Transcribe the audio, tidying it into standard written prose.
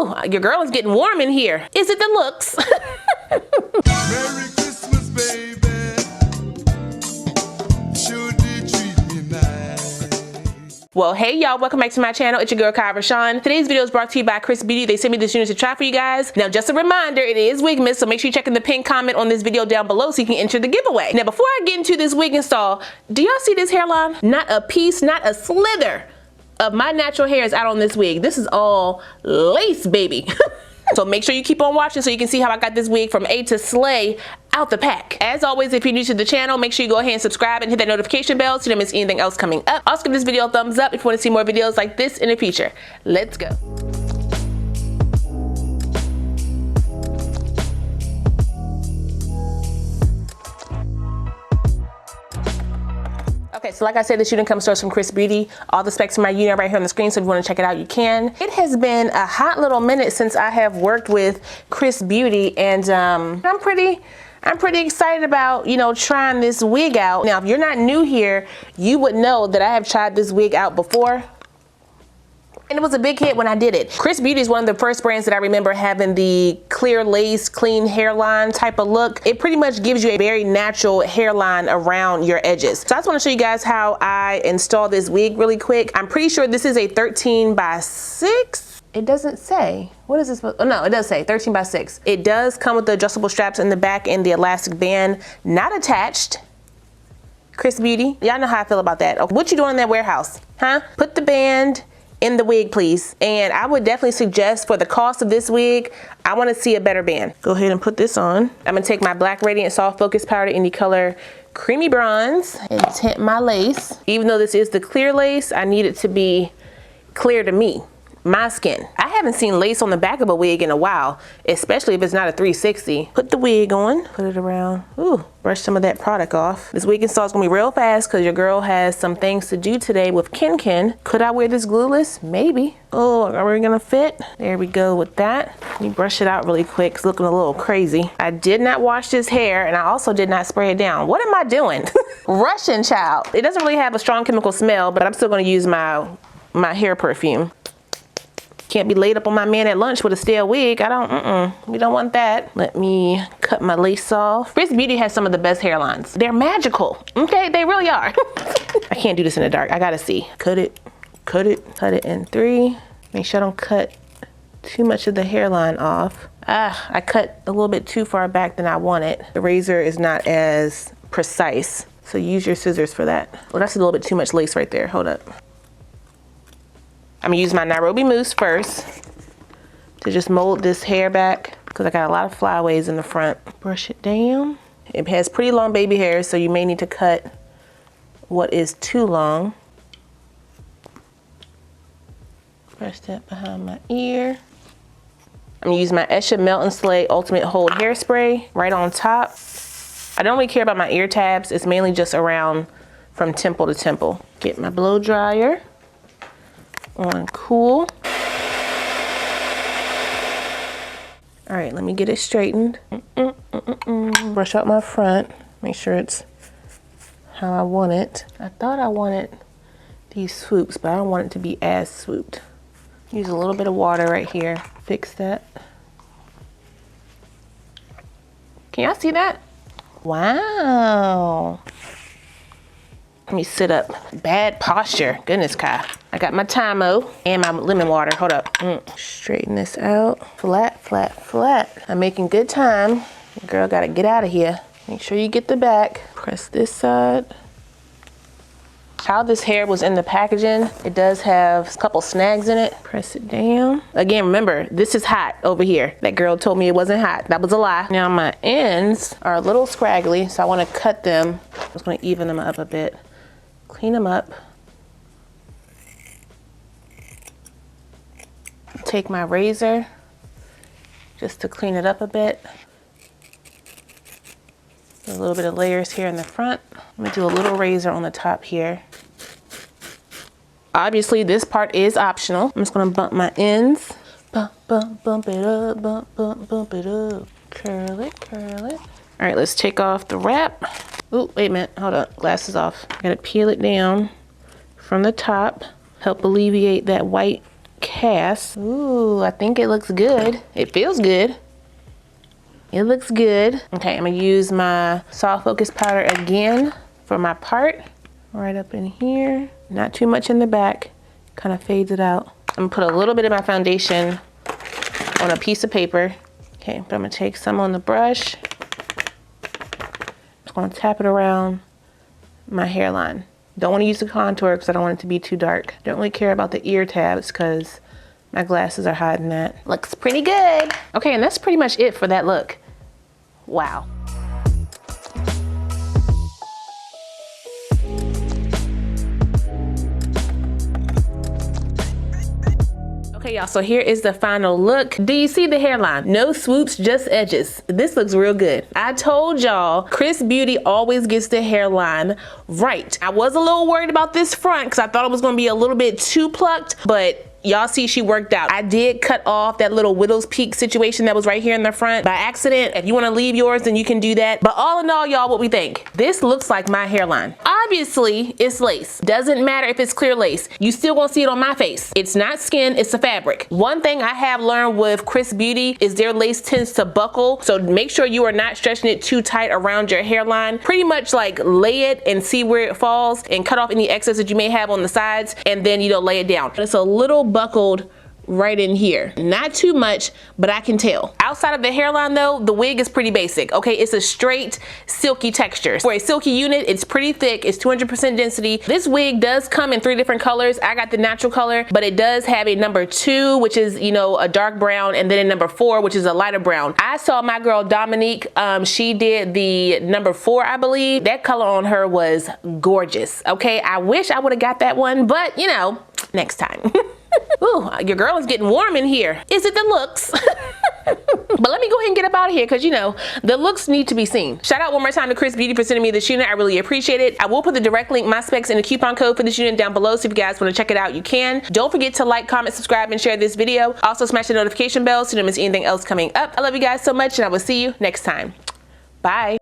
Ooh, your girl is getting warm in here. Is it the looks? Merry Christmas, baby. Sure did treat me nice. Well, hey y'all, welcome back to my channel. It's your girl KIERASHON. Today's video is brought to you by XrsbeautyBeauty. They sent me this unit to try for you guys. Now, just a reminder, it is WIGMAS, so make sure you check in the pinned comment on this video down below so you can enter the giveaway. Now, before I get into this wig install, do y'all see this hairline? Not a piece, not a slither of my natural hair is out on this wig. This is all lace, baby. So make sure you keep on watching so you can see how I got this wig from A to Slay out the pack. As always, if you're new to the channel, make sure you go ahead and subscribe and hit that notification bell so you don't miss anything else coming up. Also give this video a thumbs up if you want to see more videos like this in the future. Let's go. Okay, so like I said, this unit comes to us from XrsbeautyBeauty. All the specs of my unit right here on the screen, so if you want to check it out, you can. It has been a hot little minute since I have worked with XrsbeautyBeauty, and I'm pretty excited about, you know, trying this wig out. Now, if you're not new here, you would know that I have tried this wig out before. And it was a big hit when I did it. XrsbeautyBeauty is one of the first brands that I remember having the clear lace, clean hairline type of look. It pretty much gives you a very natural hairline around your edges. So I just want to show you guys how I install this wig really quick. I'm pretty sure this is a 13 by 6. It doesn't say. What is this? Oh no, it does say 13 by 6. It does come with the adjustable straps in the back and the elastic band, not attached. XrsbeautyBeauty, y'all know how I feel about that. Okay, what you doing in that warehouse? Huh? Put the band in the wig, please. And I would definitely suggest, for the cost of this wig, I want to see a better band. Go ahead and put this on. I'm gonna take my Black Radiant Soft Focus Powder in the color Creamy Bronze and tint my lace. Even though this is the clear lace, I need it to be clear to me, my skin. I haven't seen lace on the back of a wig in a while, especially if it's not a 360. Put the wig on, put it around. Ooh, brush some of that product off. This wig install is gonna be real fast because your girl has some things to do today with Ken. Could I wear this glueless? Maybe. Oh, are we gonna fit? There we go with that. Let me brush it out really quick. It's looking a little crazy. I did not wash this hair, and I also did not spray it down. What am I doing? Russian child. It doesn't really have a strong chemical smell, but I'm still gonna use my hair perfume. Can't be laid up on my man at lunch with a stale wig. We don't want that. Let me cut my lace off. XrsbeautyBeauty has some of the best hairlines. They're magical, okay? They really are. I can't do this in the dark, I gotta see. Cut it in 3. Make sure I don't cut too much of the hairline off. I cut a little bit too far back than I wanted. The razor is not as precise, so use your scissors for that. Well, that's a little bit too much lace right there, hold up. I'm gonna use my Nairobi mousse first to just mold this hair back because I got a lot of flyaways in the front. Brush it down. It has pretty long baby hairs, so you may need to cut what is too long. Brush that behind my ear. I'm gonna use my Esha Melt and Slay Ultimate Hold Hairspray right on top. I don't really care about my ear tabs. It's mainly just around from temple to temple. Get my blow dryer on cool. All right, let me get it straightened. Brush out my front, make sure it's how I want it. I thought I wanted these swoops, but I don't want it to be as swooped. Use a little bit of water right here, fix that. Can y'all see that? Wow. Let me sit up. Bad posture. Goodness, Kai. I got my TYMO and my lemon water. Hold up. Straighten this out. Flat, flat, flat. I'm making good time. Girl, gotta get out of here. Make sure you get the back. Press this side. How this hair was in the packaging, it does have a couple snags in it. Press it down. Again, remember, this is hot over here. That girl told me it wasn't hot. That was a lie. Now my ends are a little scraggly, so I wanna cut them. I'm just gonna even them up a bit. Clean them up. Take my razor just to clean it up a bit. A little bit of layers here in the front. I'm gonna do a little razor on the top here. Obviously, this part is optional. I'm just gonna bump my ends. Bump, bump, bump it up, bump, bump, bump it up. Curl it, curl it. All right, let's take off the wrap. Oh, wait a minute, hold up, glasses off. Gotta peel it down from the top, help alleviate that white cast. Ooh, I think it looks good. It feels good. It looks good. Okay, I'm gonna use my soft focus powder again for my part. Right up in here. Not too much in the back. Kind of fades it out. I'm gonna put a little bit of my foundation on a piece of paper. Okay, but I'm gonna take some on the brush. I'm gonna tap it around my hairline. Don't want to use the contour because I don't want it to be too dark. Don't really care about the ear tabs because my glasses are hiding that. Looks pretty good. Okay, and that's pretty much it for that look. Wow. Okay, y'all, so here is the final look. Do you see the hairline? No swoops, just edges. This looks real good. I told y'all, Chris Beauty always gets the hairline right. I was a little worried about this front because I thought it was gonna be a little bit too plucked, but y'all see she worked out. I did cut off that little widow's peak situation that was right here in the front by accident. If you want to leave yours, then you can do that. But all in all, y'all, what we think? This looks like my hairline. Obviously, it's lace. Doesn't matter if it's clear lace. You still won't see it on my face. It's not skin, it's a fabric. One thing I have learned with Chris Beauty is their lace tends to buckle. So make sure you are not stretching it too tight around your hairline. Pretty much like lay it and see where it falls and cut off any excess that you may have on the sides and then, you know, lay it down. It's a little buckled right in here. Not too much, but I can tell. Outside of the hairline though, the wig is pretty basic. Okay, it's a straight silky texture. For a silky unit, it's pretty thick. It's 200% density. This wig does come in 3 different colors. I got the natural color, but it does have a number 2, which is, you know, a dark brown, and then a number 4, which is a lighter brown. I saw my girl Dominique, she did the number 4, I believe. That color on her was gorgeous. Okay, I wish I would have got that one, but you know, next time. Ooh, your girl is getting warm in here. Is it the looks? But let me go ahead and get up out of here because, you know, the looks need to be seen. Shout out one more time to Chris Beauty for sending me this unit. I really appreciate it. I will put the direct link, my specs, and the coupon code for this unit down below, so if you guys want to check it out, you can. Don't forget to like, comment, subscribe, and share this video. Also smash the notification bell so you don't miss anything else coming up. I love you guys so much, and I will see you next time. Bye.